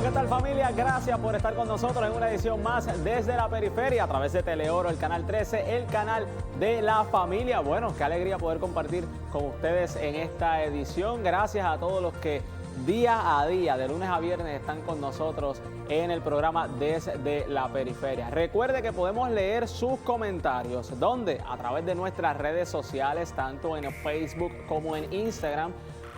¿Qué tal, familia? Gracias por estar con nosotros en una edición más desde la periferia a través de Teleoro, el canal 13, el canal de la familia. Bueno, qué alegría poder compartir con ustedes en esta edición. Gracias a todos los que día a día, de lunes a viernes, están con nosotros en el programa Desde la Periferia. Recuerde que podemos leer sus comentarios, donde a través de nuestras redes sociales, tanto en Facebook como en Instagram.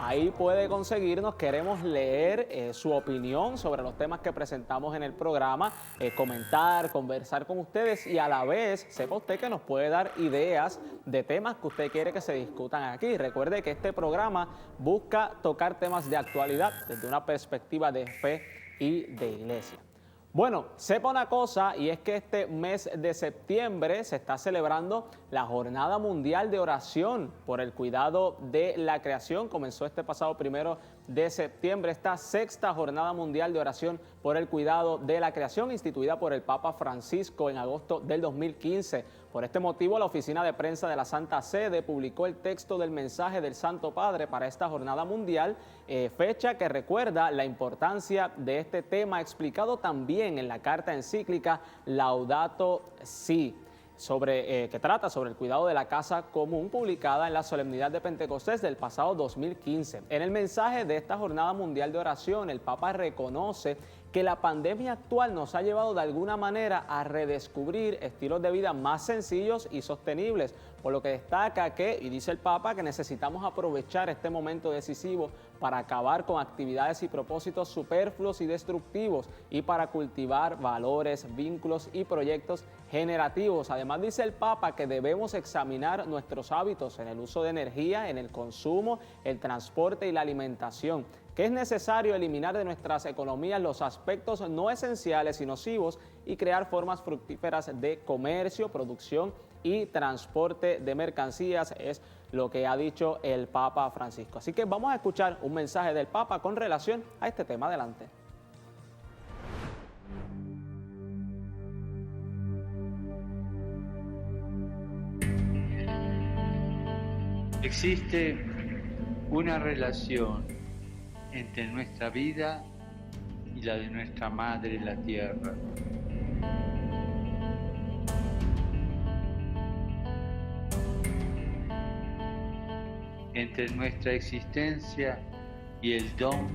Ahí puede conseguirnos, queremos leer su opinión sobre los temas que presentamos en el programa, comentar, conversar con ustedes y a la vez, sepa usted que nos puede dar ideas de temas que usted quiere que se discutan aquí. Recuerde que este programa busca tocar temas de actualidad desde una perspectiva de fe y de iglesia. Bueno, sepa una cosa, y es que este mes de septiembre se está celebrando la Jornada Mundial de Oración por el Cuidado de la Creación. Comenzó este pasado 1 de septiembre esta sexta Jornada Mundial de Oración por el Cuidado de la Creación, instituida por el Papa Francisco en agosto del 2015. Por este motivo, la Oficina de Prensa de la Santa Sede publicó el texto del mensaje del Santo Padre para esta Jornada Mundial, fecha que recuerda la importancia de este tema, explicado también en la carta encíclica Laudato Si, que trata sobre el cuidado de la casa común, publicada en la solemnidad de Pentecostés del pasado 2015. En el mensaje de esta Jornada Mundial de Oración, el Papa reconoce que la pandemia actual nos ha llevado de alguna manera a redescubrir estilos de vida más sencillos y sostenibles, por lo que destaca que, y dice el Papa, que necesitamos aprovechar este momento decisivo para acabar con actividades y propósitos superfluos y destructivos y para cultivar valores, vínculos y proyectos generativos. Además, dice el Papa que debemos examinar nuestros hábitos en el uso de energía, en el consumo, el transporte y la alimentación, que es necesario eliminar de nuestras economías los aspectos no esenciales y nocivos y crear formas fructíferas de comercio, producción y transporte de mercancías, es lo que ha dicho el Papa Francisco. Así que vamos a escuchar un mensaje del Papa con relación a este tema. Adelante. Existe una relación entre nuestra vida y la de nuestra madre, la tierra. Entre nuestra existencia y el don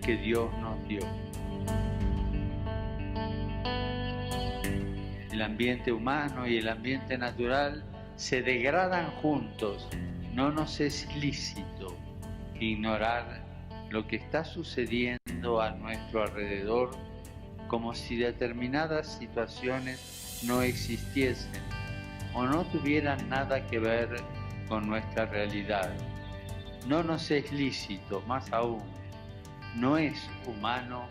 que Dios nos dio. El ambiente humano y el ambiente natural se degradan juntos. No nos es lícito ignorar lo que está sucediendo a nuestro alrededor, como si determinadas situaciones no existiesen o no tuvieran nada que ver con nuestra realidad. No nos es lícito, más aún, no es humano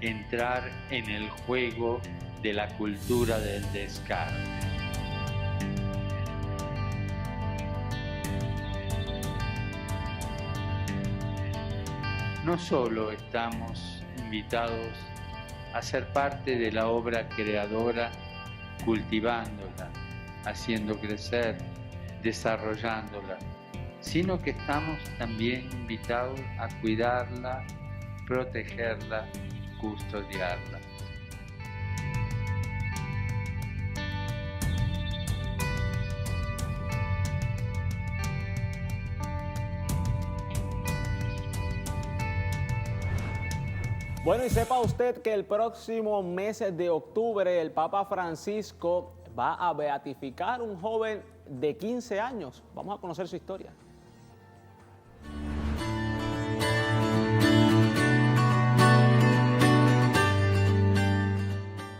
entrar en el juego de la cultura del descarte. No solo estamos invitados a ser parte de la obra creadora, cultivándola, haciendo crecer, desarrollándola, sino que estamos también invitados a cuidarla, protegerla, custodiarla. Bueno, y sepa usted que el próximo mes de octubre el Papa Francisco va a beatificar a un joven de 15 años. Vamos a conocer su historia.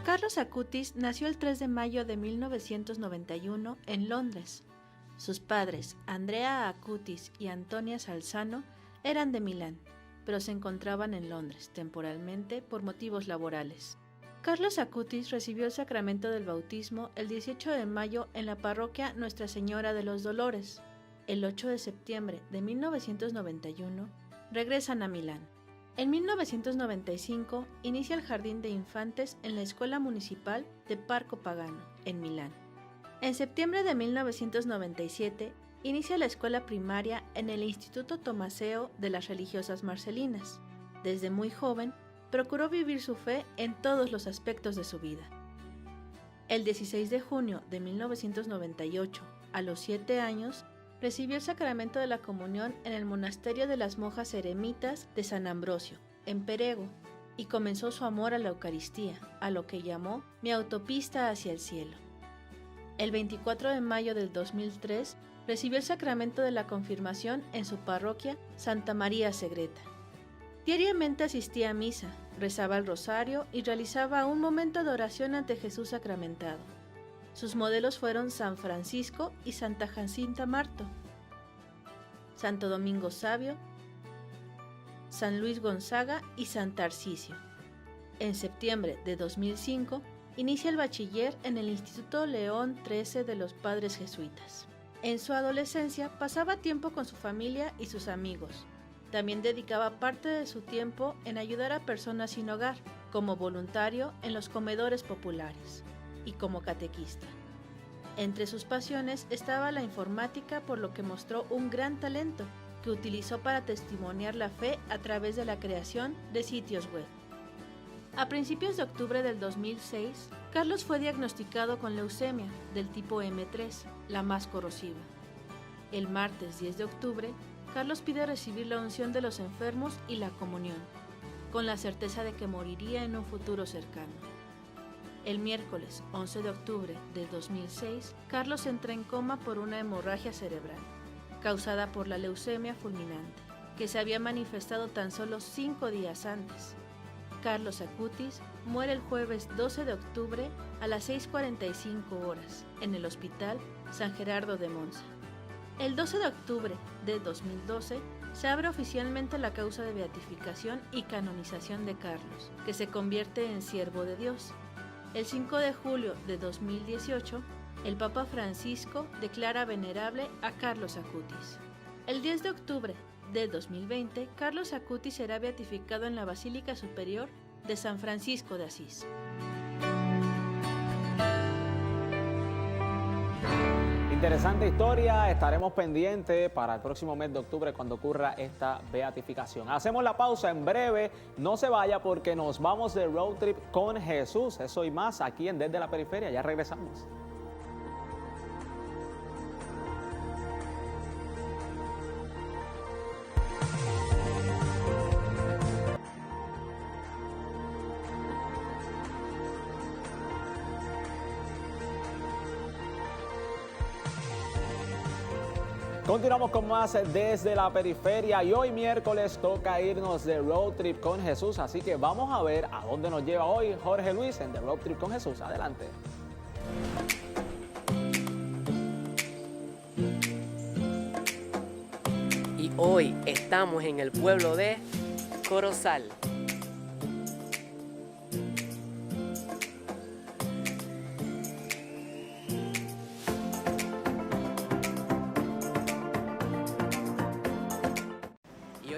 Carlos Acutis nació el 3 de mayo de 1991 en Londres. Sus padres, Andrea Acutis y Antonia Salzano, eran de Milán, pero se encontraban en Londres temporalmente por motivos laborales. Carlos Acutis recibió el sacramento del bautismo el 18 de mayo en la parroquia Nuestra Señora de los Dolores. El 8 de septiembre de 1991 regresan a Milán. En 1995 inicia el jardín de infantes en la Escuela Municipal de Parco Pagano, en Milán. En septiembre de 1997 inicia la escuela primaria en el Instituto Tomaseo de las Religiosas Marcelinas. Desde muy joven, procuró vivir su fe en todos los aspectos de su vida. El 16 de junio de 1998, a los 7 años, recibió el sacramento de la comunión en el monasterio de las monjas eremitas de San Ambrosio, en Perego, y comenzó su amor a la Eucaristía, a lo que llamó mi autopista hacia el cielo. El 24 de mayo del 2003 recibió el sacramento de la confirmación en su parroquia Santa María Segreta. Diariamente asistía a misa, rezaba el rosario y realizaba un momento de oración ante Jesús sacramentado. Sus modelos fueron San Francisco y Santa Jacinta Marto, Santo Domingo Savio, San Luis Gonzaga y San Tarcisio. En septiembre de 2005, inicia el bachiller en el Instituto León XIII de los Padres Jesuitas. En su adolescencia pasaba tiempo con su familia y sus amigos. También dedicaba parte de su tiempo en ayudar a personas sin hogar, como voluntario en los comedores populares y como catequista. Entre sus pasiones estaba la informática, por lo que mostró un gran talento que utilizó para testimoniar la fe a través de la creación de sitios web. A principios de octubre del 2006, Carlos fue diagnosticado con leucemia del tipo M3, la más corrosiva. El martes 10 de octubre, Carlos pide recibir la unción de los enfermos y la comunión, con la certeza de que moriría en un futuro cercano. El miércoles 11 de octubre de 2006, Carlos entra en coma por una hemorragia cerebral, causada por la leucemia fulminante, que se había manifestado tan solo 5 días antes. Carlos Acutis muere el jueves 12 de octubre a las 6:45 horas en el Hospital San Gerardo de Monza. El 12 de octubre de 2012 se abre oficialmente la causa de beatificación y canonización de Carlos, que se convierte en siervo de Dios. El 5 de julio de 2018, el Papa Francisco declara venerable a Carlos Acutis. El 10 de octubre de 2020, Carlos Acutis será beatificado en la Basílica Superior de San Francisco de Asís. Interesante historia, estaremos pendientes para el próximo mes de octubre cuando ocurra esta beatificación. Hacemos la pausa en breve, no se vaya porque nos vamos de road trip con Jesús. Eso y más aquí en Desde la Periferia, ya regresamos. Continuamos con más Desde la Periferia y hoy miércoles toca irnos de road trip con Jesús, así que vamos a ver a dónde nos lleva hoy Jorge Luis en The Road Trip con Jesús. Adelante. Y hoy estamos en el pueblo de Corozal.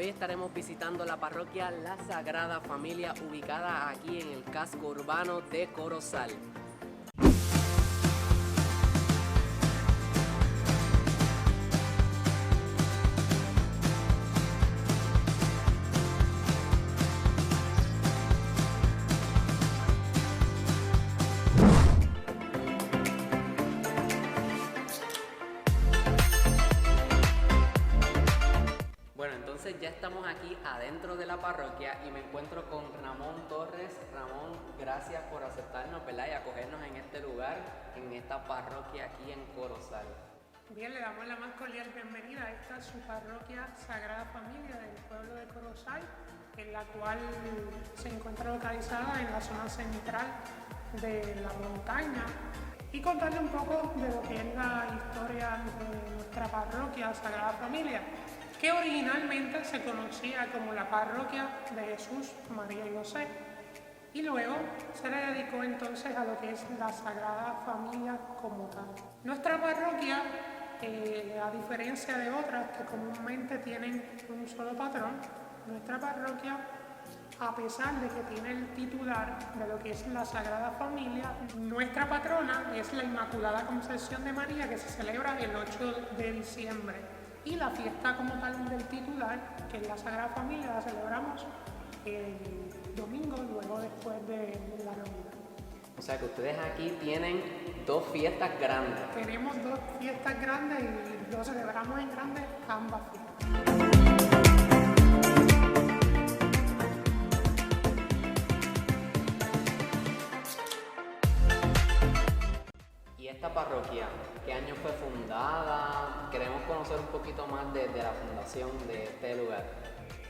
Estaremos visitando la parroquia La Sagrada Familia, ubicada aquí en el casco urbano de Corozal. Ya estamos aquí adentro de la parroquia y me encuentro con Ramón Torres. Ramón, gracias por aceptarnos, ¿verdad? Y acogernos en este lugar, en esta parroquia aquí en Corozal. Bien, le damos la más cordial bienvenida a esta su parroquia Sagrada Familia del pueblo de Corozal, en la cual se encuentra localizada en la zona central de la montaña. Y contarle un poco de lo que es la historia de nuestra parroquia Sagrada Familia, que originalmente se conocía como la parroquia de Jesús, María y José, y luego se le dedicó entonces a lo que es la Sagrada Familia como tal. Nuestra parroquia, a diferencia de otras que comúnmente tienen un solo patrón, nuestra parroquia a pesar de que tiene el titular de lo que es la Sagrada Familia. Nuestra patrona es la Inmaculada Concepción de María, que se celebra el 8 de diciembre. Y la fiesta como tal del titular, que es la Sagrada Familia, la celebramos el domingo, luego después de la Navidad. O sea que ustedes aquí tienen dos fiestas grandes. Tenemos dos fiestas grandes y lo celebramos en grande ambas fiestas. ¿Y esta parroquia, qué año fue fundada? Queremos conocer un poquito más de la fundación de este lugar.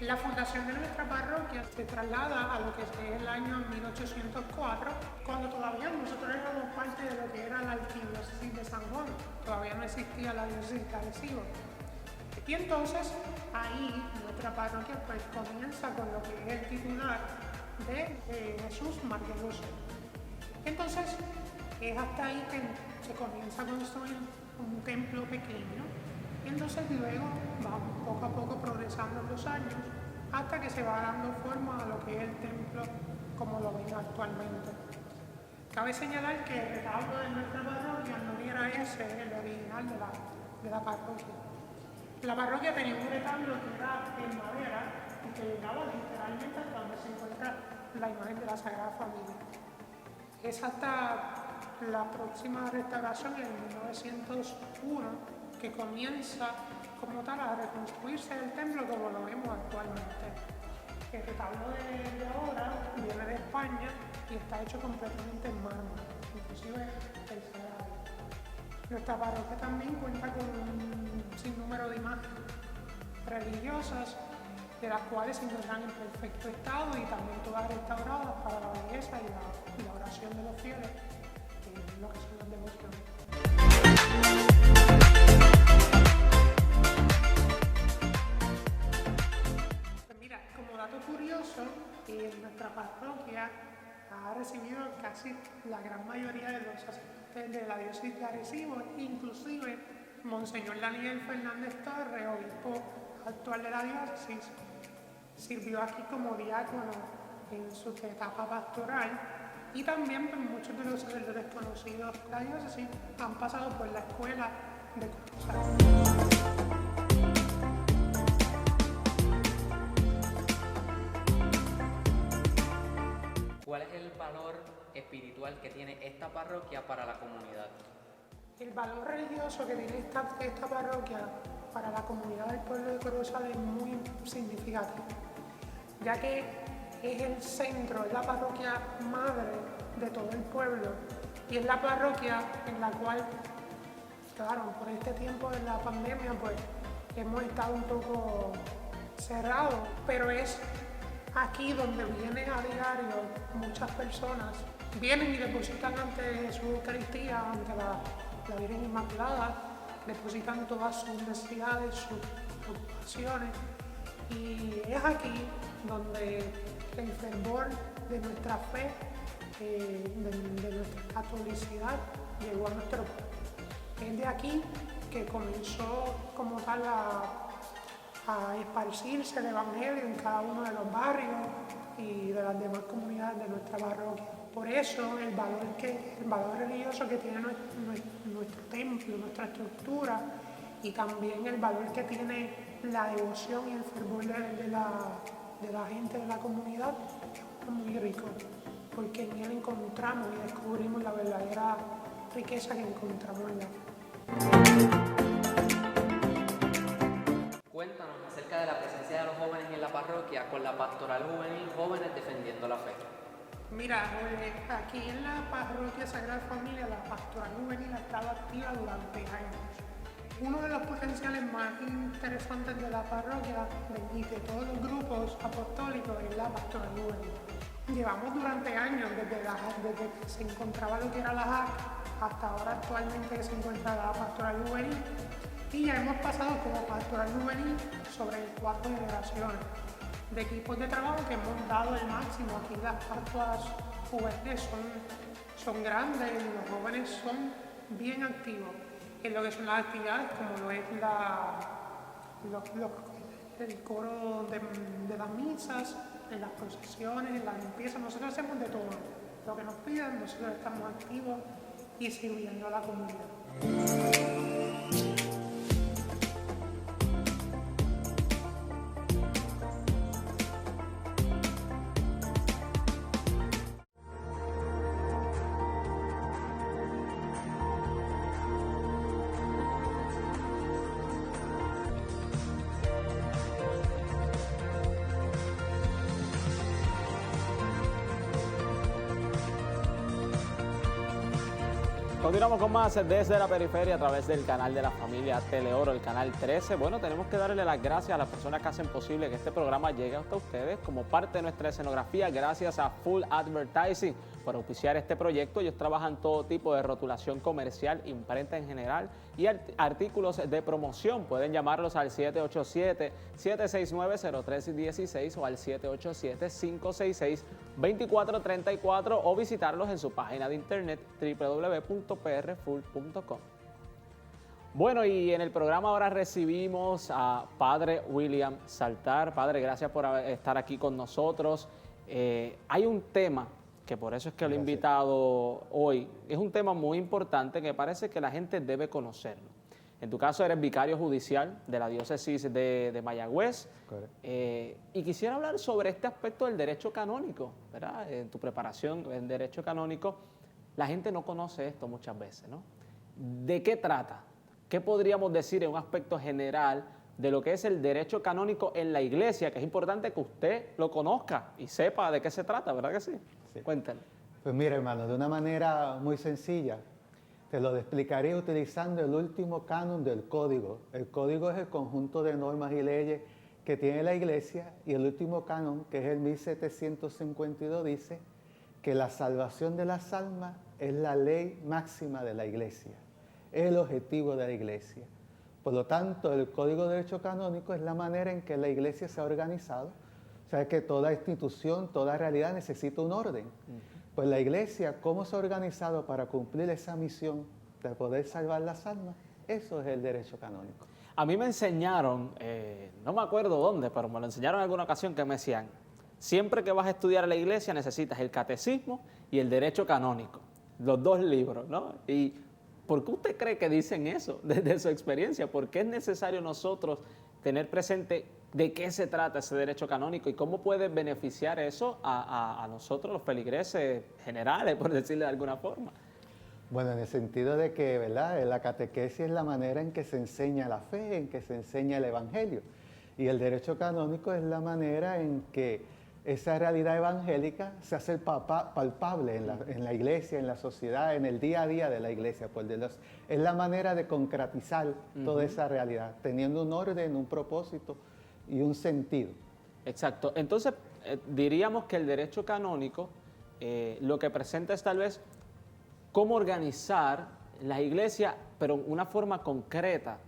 La fundación de nuestra parroquia se traslada a lo que es el año 1804, cuando todavía nosotros éramos parte de lo que era la arquidiócesis de San Juan. Todavía no existía la diócesis de Arecibo. Y entonces ahí nuestra parroquia pues comienza con lo que es el titular de Jesús Margeloso. Entonces es hasta ahí que se comienza a construir un templo pequeño. Y entonces luego vamos poco a poco progresando en los años hasta que se va dando forma a lo que es el templo como lo ven actualmente. Cabe señalar que el retablo de nuestra parroquia no era ese el original de la parroquia. La parroquia tenía un retablo que era en madera y que llegaba literalmente hasta donde se encuentra la imagen de la Sagrada Familia. Es hasta la próxima restauración en 1901 que comienza como tal a reconstruirse el templo como lo vemos actualmente. El retablo de ahora viene de España y está hecho completamente en mármol, inclusive el sagrario. Nuestra parroquia también cuenta con un sinnúmero de imágenes religiosas, de las cuales se encuentran en perfecto estado y también todas restauradas para la belleza y la oración de los fieles, lo que son las devociones. Dato curioso, nuestra parroquia ha recibido casi la gran mayoría de los sacerdotes de la diócesis de Arecibo, inclusive Monseñor Daniel Fernández Torres, obispo actual de la diócesis, sirvió aquí como diácono en su etapa pastoral y también pues, muchos de los sacerdotes conocidos de la diócesis han pasado por la escuela de Corozal. ¿Cuál es el valor espiritual que tiene esta parroquia para la comunidad? El valor religioso que tiene esta parroquia para la comunidad del pueblo de Corozal es muy significativo, ya que es el centro, es la parroquia madre de todo el pueblo y es la parroquia en la cual, claro, por este tiempo de la pandemia, pues hemos estado un poco cerrados, pero es aquí donde vienen a diario muchas personas, vienen y depositan ante Jesús Eucaristía, ante la Virgen Inmaculada, depositan todas sus necesidades, sus preocupaciones, y es aquí donde el fervor de nuestra fe, de nuestra catolicidad, llegó a nuestro pueblo. Es de aquí que comenzó como tal a esparcirse el Evangelio en cada uno de los barrios y de las demás comunidades de nuestra parroquia. Por eso el valor religioso que tiene nuestro templo, nuestra estructura, y también el valor que tiene la devoción y el fervor de la gente de la comunidad es muy rico, porque en él encontramos y descubrimos la verdadera riqueza que encontramos en la fe. Cuéntanos acerca de la presencia de los jóvenes en la parroquia con la pastoral juvenil Jóvenes Defendiendo la Fe. Mira, aquí en la parroquia Sagrada Familia la pastoral juvenil ha estado activa durante años. Uno de los potenciales más interesantes de la parroquia y de todos los grupos apostólicos es la pastoral juvenil. Llevamos durante años, desde que se encontraba lo que era la JAC hasta ahora actualmente que se encuentra la pastoral juvenil, y ya hemos pasado como pastoral juvenil sobre 4 generaciones de equipos de trabajo que hemos dado el máximo. Aquí las pastoras juveniles son grandes y los jóvenes son bien activos en lo que son las actividades, como lo es el coro de las misas, en las procesiones, en la limpieza. Nosotros hacemos de todo. Lo que nos piden, nosotros estamos activos y sirviendo a la comunidad. Continuamos con más desde la periferia a través del canal de la familia Teleoro, el canal 13. Bueno, tenemos que darle las gracias a las personas que hacen posible que este programa llegue hasta ustedes como parte de nuestra escenografía. Gracias a Full Advertising por auspiciar este proyecto. Ellos trabajan todo tipo de rotulación comercial, imprenta en general y artículos de promoción. Pueden llamarlos al 787-769-0316 o al 787-566-2434 o visitarlos en su página de internet www.prfull.com. Bueno, y en el programa ahora recibimos a Padre William Saltar. Padre, gracias por estar aquí con nosotros. Hay un tema que por eso es que lo he invitado hoy. Es un tema muy importante que parece que la gente debe conocerlo. En tu caso eres vicario judicial de la diócesis de Mayagüez. Y quisiera hablar sobre este aspecto del derecho canónico, ¿verdad? En tu preparación en derecho canónico, la gente no conoce esto muchas veces, ¿no? ¿De qué trata? ¿Qué podríamos decir en un aspecto general de lo que es el derecho canónico en la iglesia? Que es importante que usted lo conozca y sepa de qué se trata, ¿verdad que sí? Sí. Cuéntenme. Pues mira, hermano, de una manera muy sencilla, te lo explicaré utilizando el último canon del código. El código es el conjunto de normas y leyes que tiene la iglesia, y el último canon, que es el 1752, dice que la salvación de las almas es la ley máxima de la iglesia, es el objetivo de la iglesia. Por lo tanto, el Código de Derecho Canónico es la manera en que la iglesia se ha organizado. O sea, que toda institución, toda realidad necesita un orden. Pues la iglesia, ¿cómo se ha organizado para cumplir esa misión de poder salvar las almas? Eso es el derecho canónico. A mí me enseñaron, no me acuerdo dónde, pero me lo enseñaron en alguna ocasión, que me decían, siempre que vas a estudiar a la iglesia necesitas el catecismo y el derecho canónico, los dos libros, ¿no? Y ¿por qué usted cree que dicen eso desde su experiencia? ¿Por qué es necesario nosotros tener presente de qué se trata ese derecho canónico y cómo puede beneficiar eso a nosotros los feligreses generales, por decirlo de alguna forma? Bueno, en el sentido de que, ¿verdad?, la catequesis es la manera en que se enseña la fe, en que se enseña el evangelio. Y el derecho canónico es la manera en que esa realidad evangélica se hace palpable en la iglesia, en la sociedad, en el día a día de la iglesia. Pues es la manera de concretizar toda esa realidad, teniendo un orden, un propósito y un sentido. Exacto. Entonces, diríamos que el derecho canónico lo que presenta es tal vez cómo organizar la iglesia, pero en una forma concreta,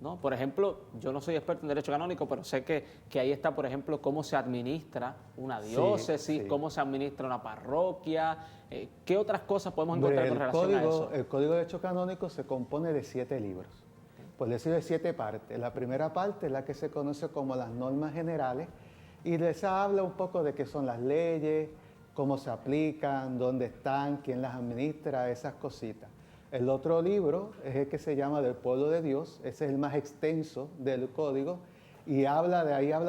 ¿no? Por ejemplo, yo no soy experto en derecho canónico, pero sé que ahí está, por ejemplo, cómo se administra una diócesis, cómo se administra una parroquia. ¿Qué otras cosas podemos encontrar con relación a eso? El Código de Derecho Canónico se compone de 7 libros, por decir de 7 partes. La primera parte es la que se conoce como las normas generales, y de esa habla un poco de qué son las leyes, cómo se aplican, dónde están, quién las administra, esas cositas. El otro libro es el que se llama Del Pueblo de Dios, ese es el más extenso del código, y habla,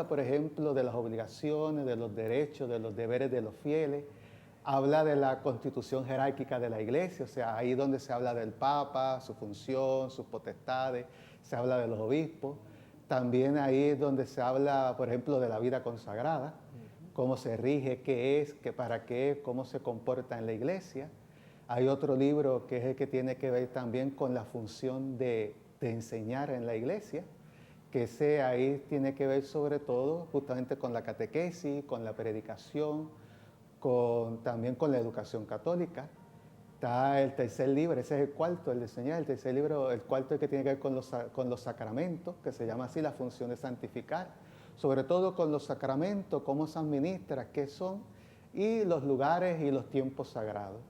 por ejemplo, de las obligaciones, de los derechos, de los deberes de los fieles, habla de la constitución jerárquica de la iglesia, o sea, ahí donde se habla del Papa, su función, sus potestades, se habla de los obispos. También ahí es donde se habla, por ejemplo, de la vida consagrada, cómo se rige, qué es, para qué, cómo se comporta en la iglesia. Hay otro libro que es el que tiene que ver también con la función de enseñar en la iglesia, que ahí tiene que ver sobre todo justamente con la catequesis, con la predicación, también con la educación católica. Está el tercer libro, ese es el cuarto, el de enseñar. El tercer libro, el cuarto, es el que tiene que ver con los sacramentos, que se llama así la función de santificar. Sobre todo con los sacramentos, cómo se administra, qué son, y los lugares y los tiempos sagrados.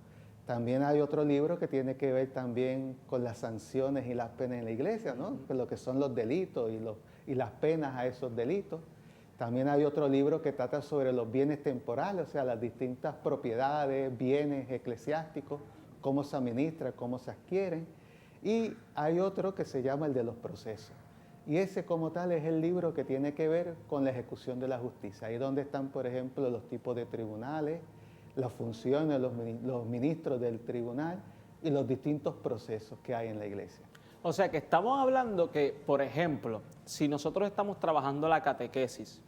También hay otro libro que tiene que ver también con las sanciones y las penas en la iglesia, ¿no? Lo que son los delitos y las penas a esos delitos. También hay otro libro que trata sobre los bienes temporales, o sea, las distintas propiedades, bienes eclesiásticos, cómo se administran, cómo se adquieren. Y hay otro que se llama el de los procesos. Y ese como tal es el libro que tiene que ver con la ejecución de la justicia. Ahí donde están, por ejemplo, los tipos de tribunales, las funciones, los ministros del tribunal y los distintos procesos que hay en la iglesia. O sea que estamos hablando que, por ejemplo, si nosotros estamos trabajando la catequesis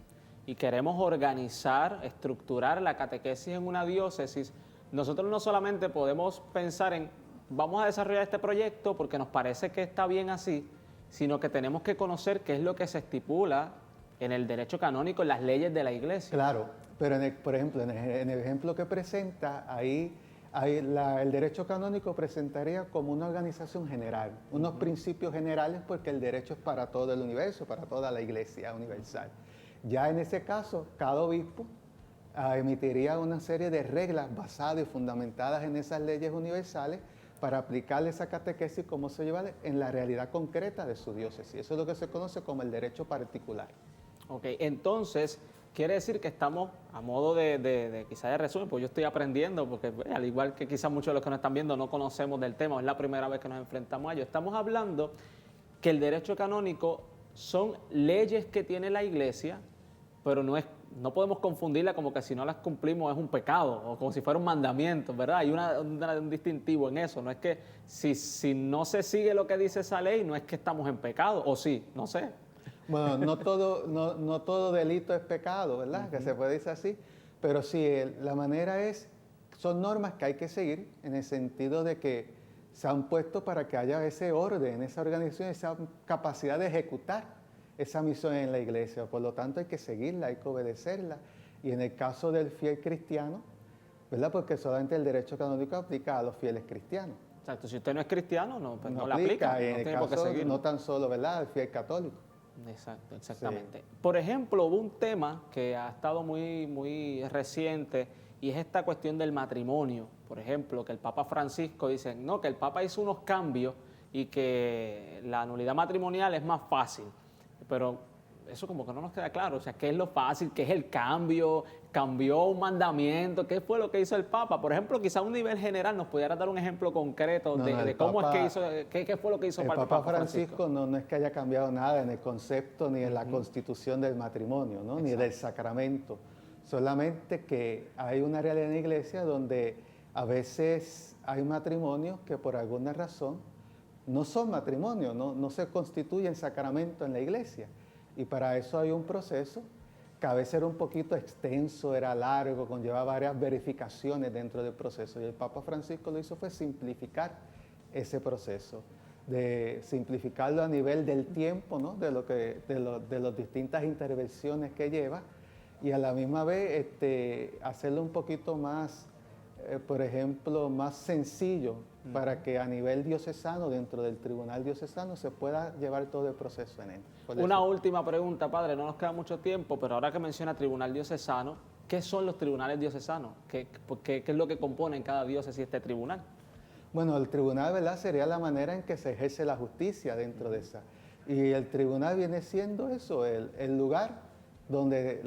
y queremos organizar, estructurar la catequesis en una diócesis, nosotros no solamente podemos pensar en vamos a desarrollar este proyecto porque nos parece que está bien así, sino que tenemos que conocer qué es lo que se estipula en el derecho canónico, en las leyes de la iglesia. Claro, pero por ejemplo, en el ejemplo que presenta, el derecho canónico presentaría como una organización general, unos principios generales, porque el derecho es para todo el universo, para toda la iglesia universal. Ya en ese caso, cada obispo emitiría una serie de reglas basadas y fundamentadas en esas leyes universales para aplicarle esa catequesis como se lleva en la realidad concreta de su diócesis. Eso es lo que se conoce como el derecho particular. Ok, entonces quiere decir que estamos, a modo de quizá de resumen, pues yo estoy aprendiendo, porque al igual que quizás muchos de los que nos están viendo no conocemos del tema, es la primera vez que nos enfrentamos a ello. Estamos hablando que el derecho canónico son leyes que tiene la iglesia, pero no podemos confundirla como que si no las cumplimos es un pecado o como si fuera un mandamiento, ¿verdad? Hay un distintivo en eso. No es que si no se sigue lo que dice esa ley, no es que estamos en pecado, o sí, no sé. Bueno, no todo delito es pecado, ¿verdad? Que se puede decir así, pero sí, la manera son normas que hay que seguir en el sentido de que se han puesto para que haya ese orden, esa organización, esa capacidad de ejecutar esa misión en la iglesia. Por lo tanto, hay que seguirla, hay que obedecerla. Y en el caso del fiel cristiano, ¿verdad? Porque solamente el derecho canónico aplica a los fieles cristianos. Exacto, si usted no es cristiano, no No la aplica, y en no el tiene por qué caso, seguirlo. no tan solo, ¿verdad? El fiel católico. Exacto, exactamente. Sí. Por ejemplo, hubo un tema que ha estado muy reciente y es esta cuestión del matrimonio. Por ejemplo, que el Papa Francisco dice, no, que el Papa hizo unos cambios y que la nulidad matrimonial es más fácil. Pero eso como que no nos queda claro. O sea, ¿qué es lo fácil? ¿Qué es el cambio? ¿Cambió un mandamiento? ¿Qué fue lo que hizo el Papa? Por ejemplo, quizá a un nivel general nos pudiera dar un ejemplo concreto de cómo es que hizo, qué fue lo que hizo el el Papa Francisco. No es que haya cambiado nada en el concepto ni en la constitución del matrimonio, ¿no? Ni del sacramento. Solamente que hay una realidad en la iglesia donde a veces hay matrimonios que por alguna razón no son matrimonios, no se constituyen sacramento en la iglesia. Y para eso hay un proceso que a veces era un poquito extenso, era largo, conllevaba varias verificaciones dentro del proceso. Y el Papa Francisco lo hizo fue simplificar ese proceso, de simplificarlo a nivel del tiempo, ¿no? de las distintas intervenciones que lleva, y a la misma vez hacerlo un poquito más, por ejemplo, más sencillo para que a nivel diocesano, dentro del tribunal diocesano, se pueda llevar todo el proceso en él. Una última pregunta, padre, no nos queda mucho tiempo, pero ahora que menciona tribunal diocesano, ¿qué son los tribunales diocesanos? ¿Qué es lo que compone en cada diócesis este tribunal? Bueno, el tribunal, ¿verdad?, sería la manera en que se ejerce la justicia dentro de esa. Y el tribunal viene siendo eso, el lugar donde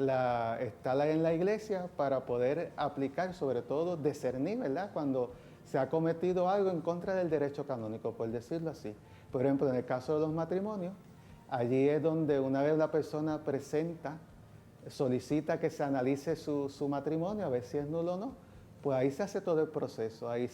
está en la iglesia para poder aplicar, sobre todo discernir, ¿verdad?, cuando se ha cometido algo en contra del derecho canónico, por decirlo así. Por ejemplo, en el caso de los matrimonios, allí es donde una vez la persona solicita que se analice su matrimonio, a ver si es nulo o no, pues ahí se hace todo el proceso. Ahí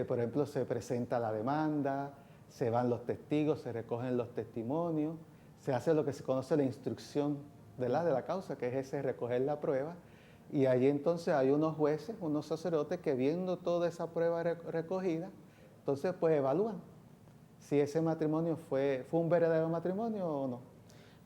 por ejemplo, se presenta la demanda, se van los testigos, se recogen los testimonios, se hace lo que se conoce la instrucción de la causa, que es recoger la prueba. Y allí entonces hay unos jueces, unos sacerdotes que viendo toda esa prueba recogida, entonces pues evalúan si ese matrimonio fue un verdadero matrimonio o no.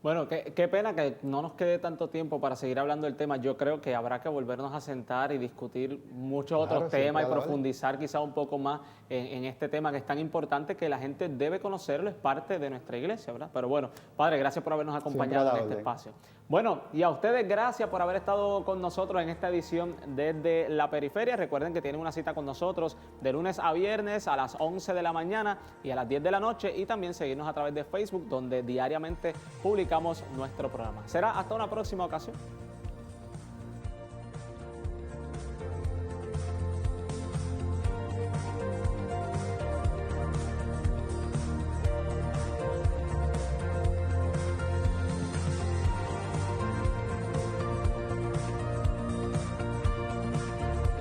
Bueno, qué pena que no nos quede tanto tiempo para seguir hablando del tema. Yo creo que habrá que volvernos a sentar y discutir muchos otros temas y profundizar quizá un poco más en este tema que es tan importante que la gente debe conocerlo, es parte de nuestra iglesia, ¿verdad? Pero bueno, padre, gracias por habernos acompañado en este espacio. Bueno, y a ustedes gracias por haber estado con nosotros en esta edición desde la periferia. Recuerden que tienen una cita con nosotros de lunes a viernes a las 11 de la mañana y a las 10 de la noche, y también seguirnos a través de Facebook, donde diariamente publicamos dedicamos nuestro programa. Será hasta una próxima ocasión.